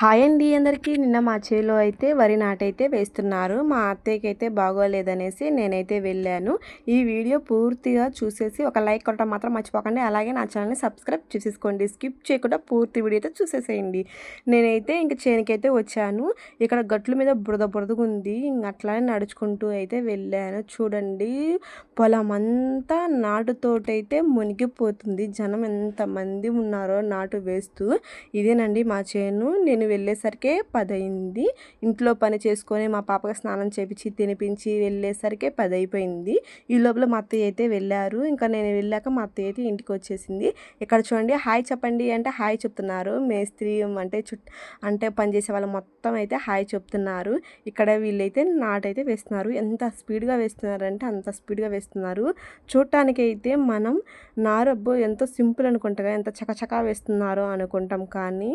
Hi అండి అందరికీ. నిన్న మా చేలో అయితే వరి నాటైతే వేస్తున్నారు. మా అత్తయ్యకైతే బాగోలేదనేసి నేనైతే వెళ్ళాను. ఈ వీడియో పూర్తిగా చూసేసి ఒక లైక్ కొట్టడం మాత్రం మర్చిపోకండి. అలాగే నా ఛానల్ని సబ్స్క్రైబ్ చేసేసుకోండి. స్కిప్ చేయకుండా పూర్తి వీడియో అయితే చూసేసేయండి. నేనైతే ఇంక చేనుకైతే వచ్చాను. ఇక్కడ గట్ల మీద బురదగా ఉంది. ఇంక అట్లానే నడుచుకుంటూ అయితే వెళ్ళాను. చూడండి, పొలం అంతా నాటుతోటైతే మునిగిపోతుంది. జనం ఎంతమంది ఉన్నారో నాటు వేస్తూ. ఇదేనండి మా చేను. నేను వెళ్ళేసరికి 10 అయింది. ఇంట్లో పని చేసుకొని మా పాపకి స్నానం చేపించి తినిపించి వెళ్ళేసరికి 10 అయిపోయింది. ఈ లోపల మా అత్తయ్య అయితే వెళ్ళారు. ఇంకా నేను వెళ్ళాక మా అత్తయ్య అయితే ఇంటికి వచ్చేసింది. ఇక్కడ చూడండి, హాయ్ చెప్పండి అంటే హాయ్ చెప్తున్నారు. మేస్త్రి అంటే పనిచేసే వాళ్ళు మొత్తం అయితే హాయ్ చెప్తున్నారు. ఇక్కడ వీళ్ళైతే నాటైతే వేస్తున్నారు. ఎంత స్పీడ్గా వేస్తున్నారంటే అంత స్పీడ్గా వేస్తున్నారు. చూడటానికైతే మనం నారబ్బో ఎంతో సింపుల్ అనుకుంటా, ఎంత చకచకా వేస్తున్నారో అనుకుంటాం, కానీ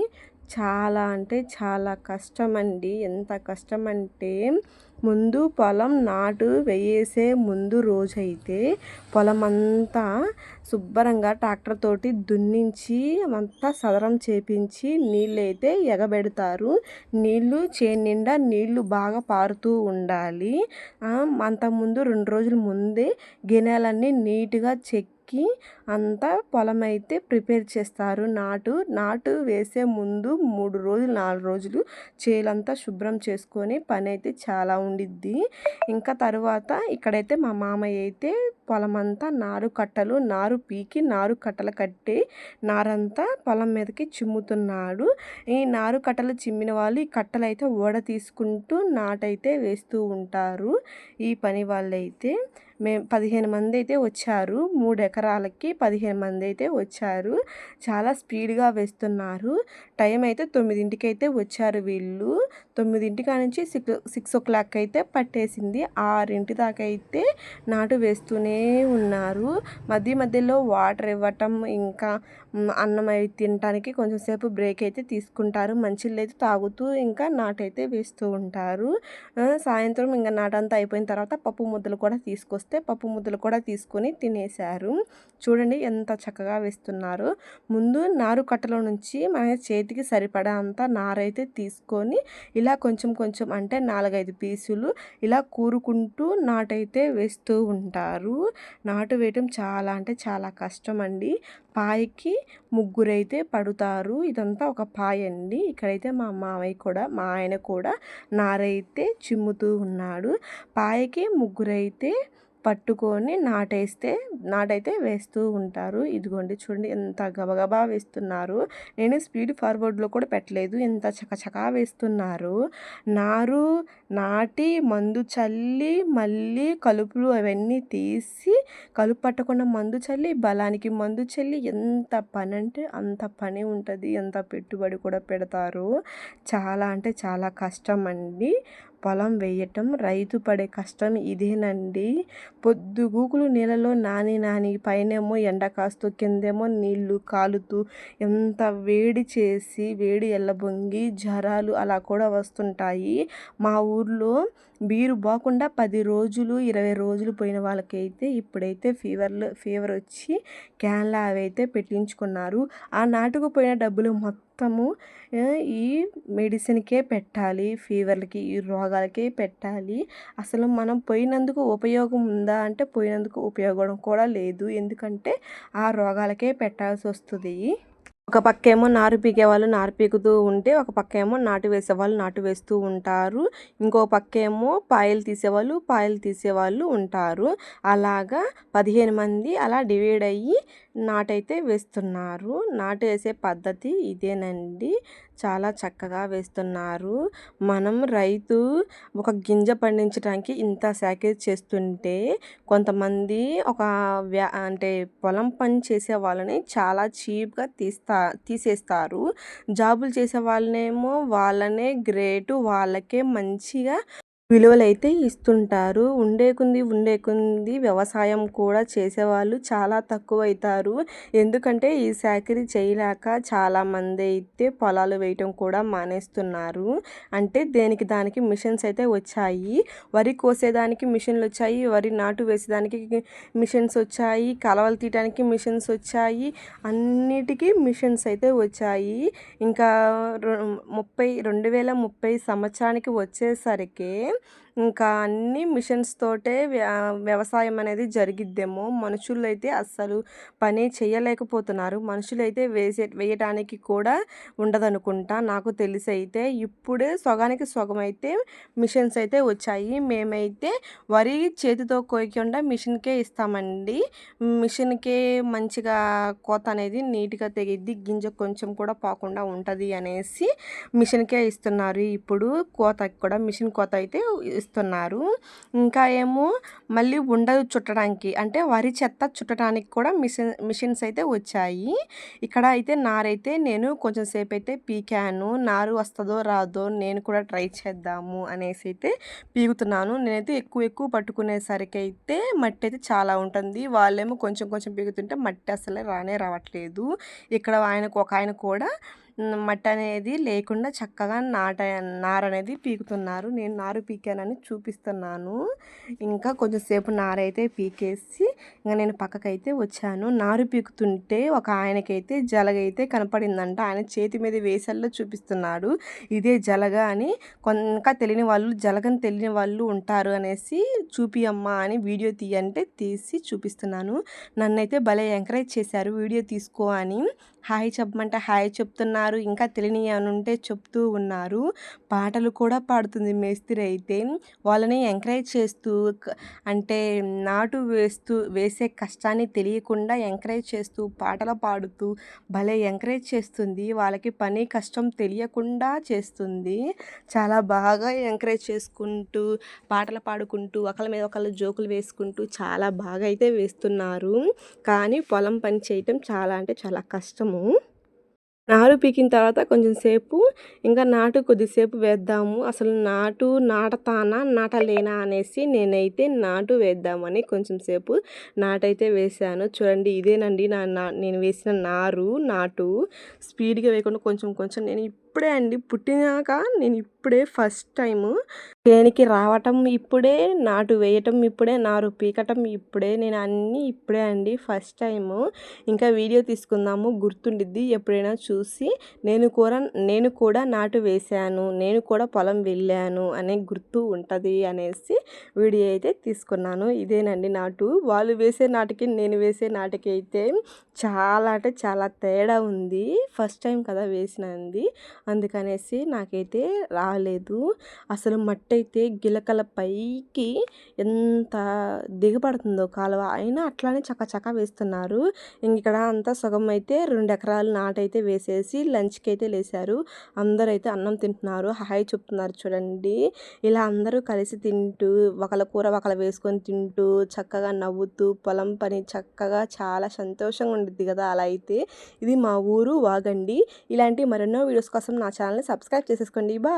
చాలా అంటే చాలా కష్టమండి. ఎంత కష్టమంటే ముందు పొలం నాటు వేసే ముందు రోజైతే పొలం అంతా శుభ్రంగా ట్రాక్టర్ తోటి దున్నించి అంతా సదరం చేపించి నీళ్ళైతే ఎగబెడతారు. నీళ్ళు చేను నిండా నీళ్లు బాగా పారుతూ ఉండాలి. అంతకుముందు 2 రోజుల ముందే గిన్నెలన్నీ నీట్గా అంతా పొలం అయితే ప్రిపేర్ చేస్తారు. నాటు వేసే ముందు 3 రోజులు 4 రోజులు చేలంతా శుభ్రం చేసుకొని పని అయితే చాలా ఉండిద్ది. ఇంకా తర్వాత ఇక్కడైతే మా మామయ్య అయితే పొలం అంతా నారు పీకి నారు కట్టలు కట్టి నారంతా పొలం మీదకి చిమ్ముతున్నాడు. ఈ నారు కట్టలు చిమ్మిన వాళ్ళు ఈ కట్టలు అయితే ఓడ తీసుకుంటూ నాటైతే వేస్తూ ఉంటారు. ఈ పని వాళ్ళైతే 15 మంది అయితే వచ్చారు. 3 ఎకరాలకి 15 మంది అయితే వచ్చారు. చాలా స్పీడ్గా వేస్తున్నారు. టైం అయితే 9కి అయితే వచ్చారు వీళ్ళు. 9 నుంచి 6 ఓ క్లాక్ అయితే పట్టేసింది. 6 దాకా అయితే నాటు వేస్తూనే ఉన్నారు. మధ్యలో వాటర్ ఇవ్వటం, ఇంకా అన్నం అవి తినడానికి కొంచెం సేపు బ్రేక్ అయితే తీసుకుంటారు. మంచిళ్ళు అయితే తాగుతూ ఇంకా నాటైతే వేస్తూ ఉంటారు. సాయంత్రం ఇంకా నాటంతా అయిపోయిన తర్వాత పప్పు ముద్దలు కూడా తీసుకొని తినేశారు. చూడండి ఎంత చక్కగా వేస్తున్నారు. ముందు నారు కట్టలో నుంచి మన చేతికి సరిపడా అంత నారైతే తీసుకొని ఇలా కొంచెం అంటే 4-5 పీసులు ఇలా కూరుకుంటూ నాటైతే వేస్తూ ఉంటారు. నాటు వేయటం చాలా అంటే చాలా కష్టం అండి. పాయకి 3 అయితే పడుతారు. ఇదంతా ఒక పాయ అండి. ఇక్కడైతే మా ఆయన కూడా నారైతే చిమ్ముతూ ఉన్నాడు. పాయకి 3 అయితే పట్టుకొని నాటైతే వేస్తూ ఉంటారు. ఇదిగోండి చూడండి ఎంత గబగబా వేస్తున్నారు. నేను స్పీడ్ ఫార్వర్డ్లో కూడా పెట్టలేదు, ఎంత చకచకా వేస్తున్నారు. నారు నాటి మందు చల్లి మళ్ళీ కలుపులు అవన్నీ తీసి కలుపు పట్టకుండా మందు చల్లి బలానికి మందు చల్లి ఎంత పని అంటే అంత పని ఉంటుంది. ఎంత పెట్టుబడి కూడా పెడతారు. చాలా అంటే చాలా కష్టం అండి పొలం వేయటం. రైతు పడే కష్టం ఇదేనండి. పొద్దుగూకులు నీళ్ళలో నాని పైనేమో ఎండ కాస్తూ కిందేమో నీళ్లు కాలుతూ ఎంత వేడి ఎల్లబొంగి జ్వరాలు అలా కూడా వస్తుంటాయి. మా ఊర్లో బీరు పోకుండా 10 రోజులు 20 రోజులు పోయిన వాళ్ళకైతే ఇప్పుడైతే ఫీవర్ వచ్చి క్యాన్లు అవైతే పెట్టించుకున్నారు. ఆ నాటుకుపోయిన డబ్బులు మొత్తము ఈ మెడిసిన్కే పెట్టాలి. ఫీవర్లకి ఈ రోగాలకే పెట్టాలి. అసలు మనం పోయినందుకు ఉపయోగం ఉందా అంటే పోయినందుకు ఉపయోగం కూడా లేదు. ఎందుకంటే ఆ రోగాలకే పెట్టాల్సి వస్తుంది. ఒక పక్కేమో నారు పీకే వాళ్ళు నారు పీకుతూ ఉంటే, ఒక పక్కేమో నాటు వేసేవాళ్ళు నాటు వేస్తూ ఉంటారు. ఇంకో పక్కేమో పాయలు తీసేవాళ్ళు ఉంటారు. అలాగా 15 మంది అలా డివైడ్ అయ్యి నాటైతే వేస్తున్నారు. నాటు వేసే పద్ధతి ఇదేనండి. చాలా చక్కగా వేస్తున్నారు. మనం రైతు ఒక గింజ పండించడానికి ఇంత సాక్రిఫైస్ చేస్తుంటే, కొంతమంది అంటే పొలం పని చేసే వాళ్ళని చాలా చీప్గా తీసేస్తారు. జాబులు చేసే వాళ్ళనేమో వాళ్ళనే గ్రేటు, వాళ్ళకే మంచిగా విలువలైతే ఇస్తుంటారు. ఉండే కొంది వ్యవసాయం కూడా చేసేవాళ్ళు చాలా తక్కువైతారు. ఎందుకంటే ఈ చాకిరీ చేయలేక చాలామందైతే పొలాలు వేయటం కూడా మానేస్తున్నారు. అంటే దేనికి దానికి మిషన్స్ అయితే వచ్చాయి. వరి కోసేదానికి మిషన్‌లొచ్చాయి. వరి నాటు వేసేదానికి మిషన్స్ వచ్చాయి. కలవలు తీయటానికి మిషన్స్ వచ్చాయి. అన్నిటికీ మిషన్స్ అయితే వచ్చాయి. ఇంకా 2030 సంవత్సరానికి వచ్చేసరికి ఇంకా అన్నీ మిషన్స్ తోటే వ్యవసాయం అనేది జరిగిద్దేమో. మనుషులైతే అస్సలు పని చేయలేకపోతున్నారు. మనుషులైతే వేయటానికి కూడా ఉండదనుకుంటా నాకు తెలిసైతే. ఇప్పుడే సగానికి సగం అయితే మిషన్స్ అయితే వచ్చాయి. మేమైతే వరి చేతితో కోయకుండా మిషన్‌కే ఇస్తామండి. మిషన్‌కే మంచిగా కోత అనేది నీట్‌గా తెగిద్ది. గింజ కొంచెం కూడా పోకుండా ఉంటది అనేసి మిషన్‌కే ఇస్తున్నారు. ఇప్పుడు కోతకి కూడా మిషన్ కోత అయితే ఇస్తున్నారు. ఇంకా ఏమో మళ్ళీ ఉండలు చుట్టడానికి అంటే వరి చెత్త చుట్టడానికి కూడా మిషన్స్ అయితే వచ్చాయి. ఇక్కడ అయితే నారైతే నేను కొంచెం సేపు అయితే పీకాను. నారు వస్తుందో రాదో నేను కూడా ట్రై చేద్దాము అనేసి అయితే పీకుతున్నాను. నేనైతే ఎక్కువ పట్టుకునేసరికి అయితే మట్టి అయితే చాలా ఉంటుంది. వాళ్ళేమో కొంచెం పీకుతుంటే మట్టి అసలే రావట్లేదు. ఇక్కడ ఒక ఆయన కూడా మట్టి అనేది లేకుండా చక్కగా నారనేది పీకుతున్నారు. నేను నారు పీకానని చూపిస్తున్నాను. ఇంకా కొంచెం సేపు నారైతే పీకేసి ఇంకా నేను పక్కకైతే వచ్చాను. నారు పీకుతుంటే ఒక ఆయనకైతే జలగైతే కనపడిందంట. ఆయన చేతి మీద వేసల్లో చూపిస్తున్నాడు. ఇదే జలగ అని. ఇంకా తెలియని వాళ్ళు జలగని తెలియని వాళ్ళు ఉంటారు అనేసి చూపియమ్మా అని వీడియో తీయంటే తీసి చూపిస్తున్నాను. నన్నైతే భలే ఎంకరేజ్ చేశారు వీడియో తీసుకో అని. హాయ్ చెప్పమంటే హాయ్ చెప్తున్నారు. ఇంకా తెలియనివి ఏమైనా ఉంటే చెప్తూ ఉన్నారు. పాటలు కూడా పాడుతుంది మేస్త్రి అయితే. వాళ్ళని ఎంకరేజ్ చేస్తూ అంటే నాటు వేసే కష్టాన్ని తెలియకుండా ఎంకరేజ్ చేస్తూ పాటలు పాడుతూ భలే ఎంకరేజ్ చేస్తుంది. వాళ్ళకి పని కష్టం తెలియకుండా చేస్తుంది. చాలా బాగా ఎంకరేజ్ చేసుకుంటూ పాటలు పాడుకుంటూ ఒకళ్ళ మీద ఒకళ్ళు జోకులు వేసుకుంటూ చాలా బాగా అయితే వేస్తున్నారు. కానీ పొలం పని చేయటం చాలా అంటే చాలా కష్టము. నారు పీకిన తర్వాత కొంచెం సేపు ఇంకా నాటు కొద్దిసేపు వేద్దాము. అసలు నాటతానా నాటలేనా అనేసి నేనైతే నాటు వేద్దామని కొంచెం సేపు నాటైతే వేశాను. చూడండి ఇదేనండి నేను వేసిన నాటు స్పీడ్‌గా వేయకుండా కొంచెం నేను ఇప్పుడే అండి పుట్టినాక నేను ఇప్పుడే ఫస్ట్ టైము చేనికి రావటం ఇప్పుడే, నాటు వేయటం ఇప్పుడే, నారు పీకటం ఇప్పుడే. నేను అన్నీ ఇప్పుడే అండి ఫస్ట్ టైము. ఇంకా వీడియో తీసుకుందాము గుర్తుండిద్ది ఎప్పుడైనా చూసి నేను కూడా నాటు వేశాను, నేను కూడా పొలం వెళ్ళాను అనే గుర్తు ఉంటుంది అనేసి వీడియో అయితే తీసుకున్నాను. ఇదేనండి నాటు. వాళ్ళు వేసే నాటికి నేను వేసే నాటికి అయితే చాలా అంటే చాలా తేడా ఉంది. ఫస్ట్ టైం కదా వేసినది అందుకనేసి నాకైతే రాలేదు. అసలు మట్టి అయితే గిలకల పైకి ఎంత దిగబడుతుందో కాలువ అయినా అట్లానే చకచకా వేస్తున్నారు. ఇక్కడ అంతా సగం అయితే 2 ఎకరాలు నాటైతే వేసేసి లంచ్కి అయితే లేసారు. అందరైతే అన్నం తింటున్నారు. హాయ్ చెప్తున్నారు చూడండి. ఇలా అందరూ కలిసి తింటూ ఒకళ్ళ కూర ఒకళ్ళు వేసుకొని తింటూ చక్కగా నవ్వుతూ పొలం పని చక్కగా చాలా సంతోషంగా ఉండిద్ది కదా అలా అయితే. ఇది మా ఊరు వాగండి. ఇలాంటి మరెన్నో వీడియోస్ కోసం నా ఛానల్ని సబ్స్క్రైబ్ చేసేసుకోండి. బాయ్.